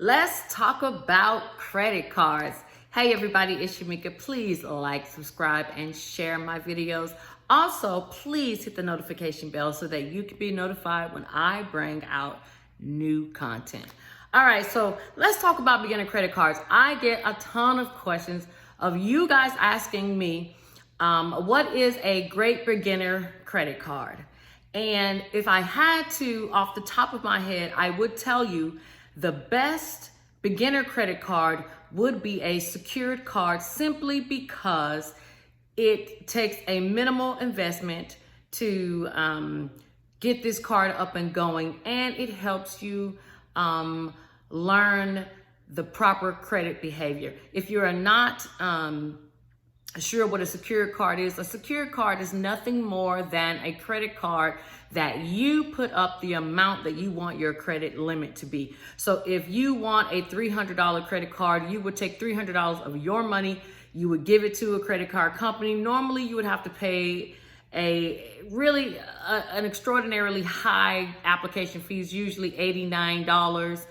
Let's talk about credit cards. Hey everybody, it's Shamika. Please like, subscribe, and share my videos. Also, please hit the notification bell so that you can be notified when I bring out new content. All right, so let's talk about beginner credit cards. I get a ton of questions of you guys asking me, what is a great beginner credit card? And if I had to, off the top of my head, I would tell you the best beginner credit card would be a secured card, simply because it takes a minimal investment to get this card up and going, and it helps you learn the proper credit behavior. If you are not sure what a secured card is nothing more than a credit card that you put up the amount that you want your credit limit to be. So if you want a $300 credit card, you would take $300 of your money, you would give it to a credit card company. Normally you would have to pay an extraordinarily high application fees, usually $89.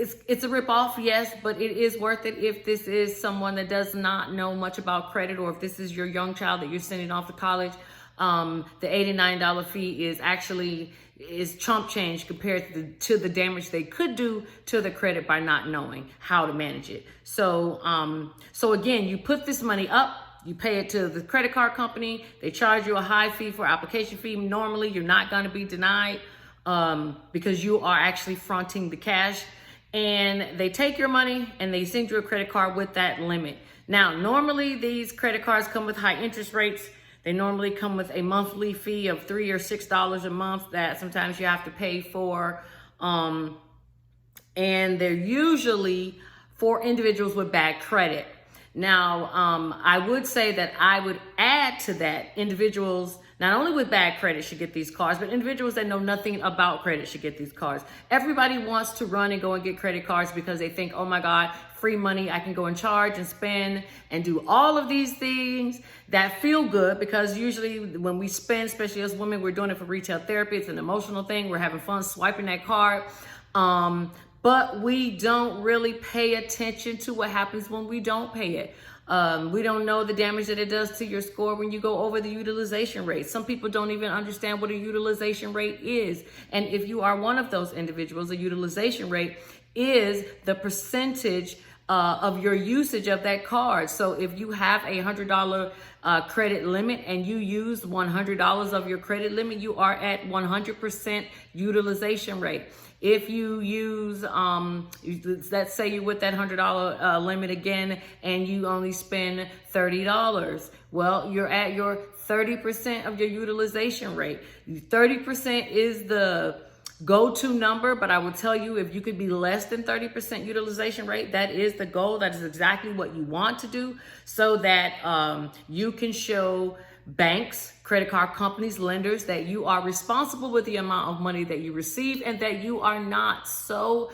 It's a ripoff, yes, but it is worth it if this is someone that does not know much about credit, or if this is your young child that you're sending off to college. The $89 fee is chump change compared to the damage they could do to the credit by not knowing how to manage it. So again, you put this money up, you pay it to the credit card company, they charge you a high fee for application fee. Normally, you're not going to be denied because you are actually fronting the cash. And they take your money and they send you a credit card with that limit. Now, normally these credit cards come with high interest rates. They normally come with a monthly fee of $3 or $6 a month that sometimes you have to pay for. And they're usually for individuals with bad credit. Now, I would say that I would add to that, individuals not only with bad credit should get these cards, but individuals that know nothing about credit should get these cards. Everybody wants to run and go and get credit cards because they think, oh my God, free money, I can go and charge and spend and do all of these things that feel good, because usually when we spend, especially as women, we're doing it for retail therapy. It's an emotional thing. We're having fun swiping that card. But we don't really pay attention to what happens when we don't pay it. We don't know the damage that it does to your score when you go over the utilization rate. Some people don't even understand what a utilization rate is. And if you are one of those individuals, a utilization rate is the percentage of your usage of that card. So if you have a $100 credit limit and you use $100 of your credit limit, you are at 100% utilization rate. If you use, let's say you're with that $100 limit again, and you only spend $30, well, you're at your 30% of your utilization rate. 30% is the go-to number, but I will tell you, if you could be less than 30% utilization rate, that is the goal. That is exactly what you want to do, so that you can show banks, credit card companies, lenders, that you are responsible with the amount of money that you receive, and that you are not so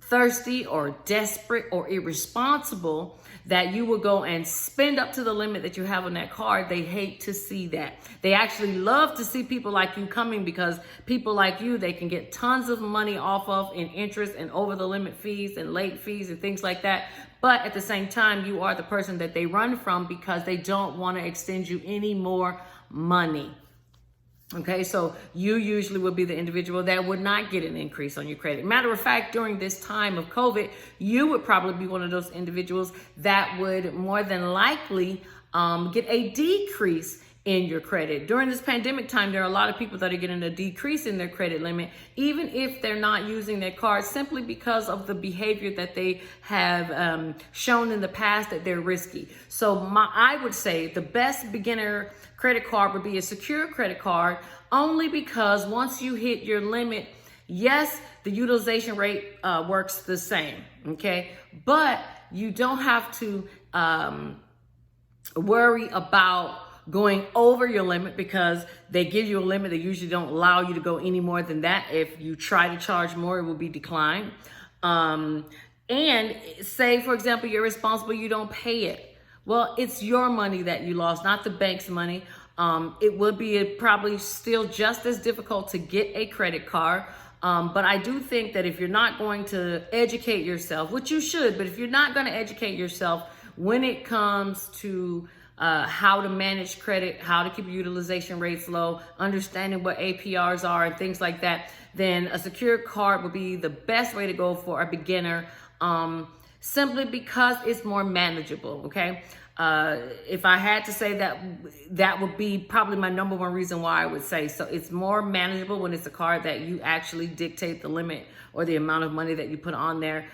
thirsty or desperate or irresponsible that you will go and spend up to the limit that you have on that card. They hate to see that. They actually love to see people like you coming, because people like you, they can get tons of money off of in interest and over the limit fees and late fees and things like that. But at the same time, you are the person that they run from because they don't want to extend you any more money. Okay, so you usually would be the individual that would not get an increase on your credit. Matter of fact, during this time of COVID, you would probably be one of those individuals that would more than likely get a decrease in your credit. During this pandemic time, there are a lot of people that are getting a decrease in their credit limit, even if they're not using their card, simply because of the behavior that they have shown in the past that they're risky. So I would say the best beginner credit card would be a secure credit card, only because once you hit your limit, yes, the utilization rate works the same, okay? But you don't have to worry about going over your limit, because they give you a limit. They usually don't allow you to go any more than that. If you try to charge more, it will be declined. And say, for example, you're responsible, you don't pay it. Well, it's your money that you lost, not the bank's money. It would be probably still just as difficult to get a credit card. But I do think that if you're not going to educate yourself, which you should, but if you're not going to educate yourself when it comes to how to manage credit, how to keep your utilization rates low, understanding what APRs are and things like that, then a secured card would be the best way to go for a beginner, simply because it's more manageable, okay? If I had to say that, that would be probably my number one reason why I would say. So it's more manageable when it's a card that you actually dictate the limit or the amount of money that you put on there.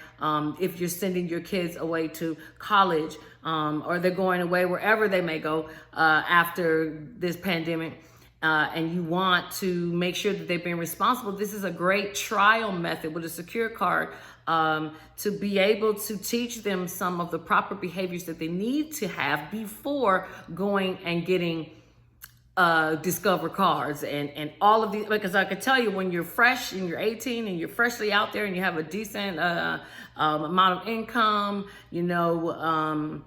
If you're sending your kids away to college, or they're going away wherever they may go after this pandemic, and you want to make sure that they're being responsible, this is a great trial method with a secure card, to be able to teach them some of the proper behaviors that they need to have before going and getting Discover cards and all of these. Because I could tell you, when you're fresh and you're 18 and you're freshly out there and you have a decent amount of income, you know,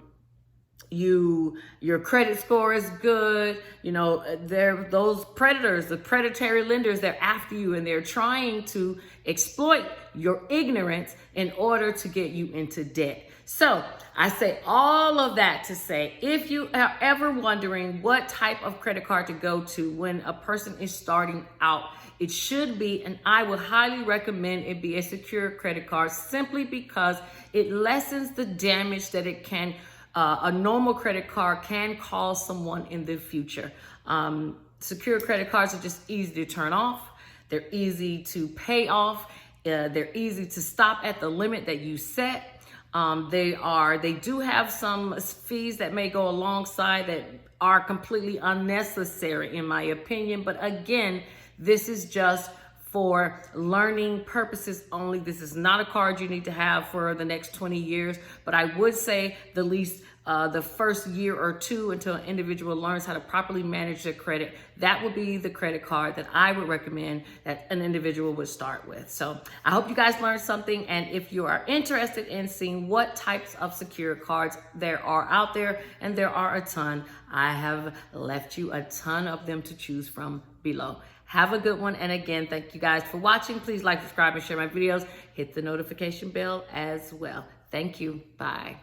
your credit score is good, you know, they're those predators, the predatory lenders, they're after you and they're trying to exploit your ignorance in order to get you into debt. So I say all of that to say, if you are ever wondering what type of credit card to go to when a person is starting out, it should be, and I would highly recommend it be, a secure credit card, simply because it lessens the damage that it can, a normal credit card can cause someone in the future. Secure credit cards are just easy to turn off. They're easy to pay off. They're easy to stop at the limit that you set. They do have some fees that may go alongside that are completely unnecessary in my opinion. But again, this is just for learning purposes only. This is not a card you need to have for the next 20 years, but I would say the least the first year or two, until an individual learns how to properly manage their credit, that would be the credit card that I would recommend that an individual would start with. So I hope you guys learned something. And if you are interested in seeing what types of secure cards there are out there, and there are a ton, I have left you a ton of them to choose from below. Have a good one. And again, thank you guys for watching. Please like, subscribe, and share my videos. Hit the notification bell as well. Thank you. Bye.